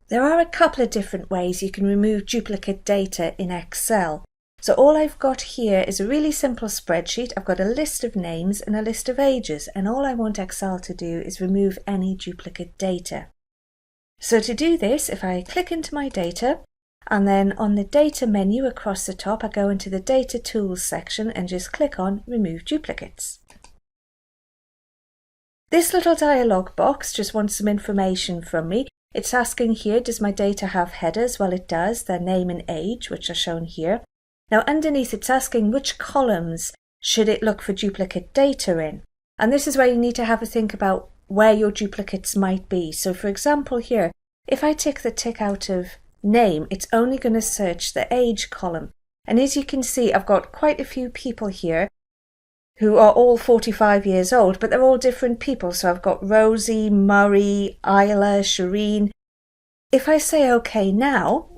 There are a couple of different ways you can remove duplicate data in Excel. So all I've got here is a really simple spreadsheet. I've got a list of names and a list of ages, and all I want Excel to do is remove any duplicate data. So to do this, if I click into my data, and then on the data menu across the top, I go into the data tools section and just click on remove duplicates. This little dialog box just wants some information from me. It's asking here, does my data have headers? Well, it does. Their name and age, which are shown here. Now underneath it's asking which columns should it look for duplicate data in. And this is where you need to have a think about where your duplicates might be. So for example here, if I take the tick out of name, it's only going to search the age column. And as you can see, I've got quite a few people here who are all 45 years old, but they're all different people. So I've got Rosie, Murray, Isla, Shireen. If I say OK now,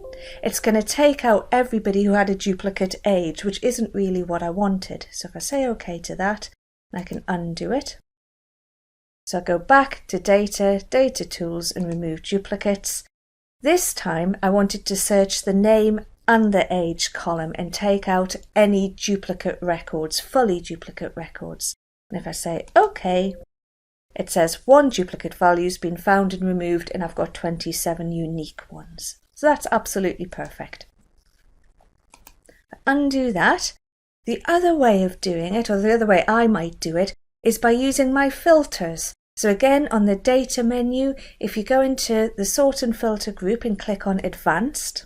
it's going to take out everybody who had a duplicate age, which isn't really what I wanted. So if I say OK to that, I can undo it. So I go back to Data, Data Tools and remove duplicates. This time I wanted to search the name and the age column and take out any duplicate records, fully duplicate records. And if I say OK, it says one duplicate value has been found and removed, and I've got 27 unique ones. So that's absolutely perfect. Undo that. The other way of doing it, or the other way I might do it, is by using my filters. So again, on the data menu, if you go into the sort and filter group and click on advanced,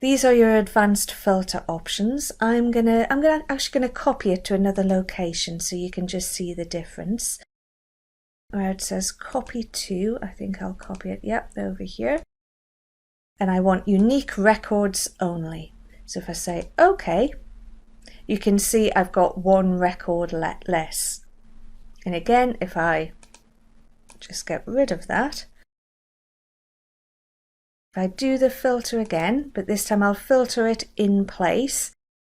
these are your advanced filter options. I'm actually gonna copy it to another location so you can just see the difference. Where it says copy to, I think I'll copy it, yep, over here. And I want unique records only. So if I say OK, you can see I've got one record less. And again, if I just get rid of that, if I do the filter again, but this time I'll filter it in place.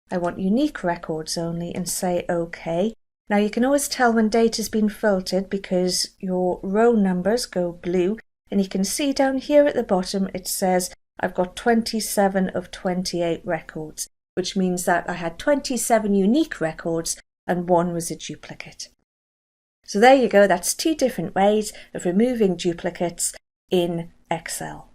I want unique records only and say OK. Now you can always tell when data's been filtered because your row numbers go blue, and you can see down here at the bottom it says I've got 27 of 28 records, which means that I had 27 unique records and one was a duplicate. So there you go, that's two different ways of removing duplicates in Excel.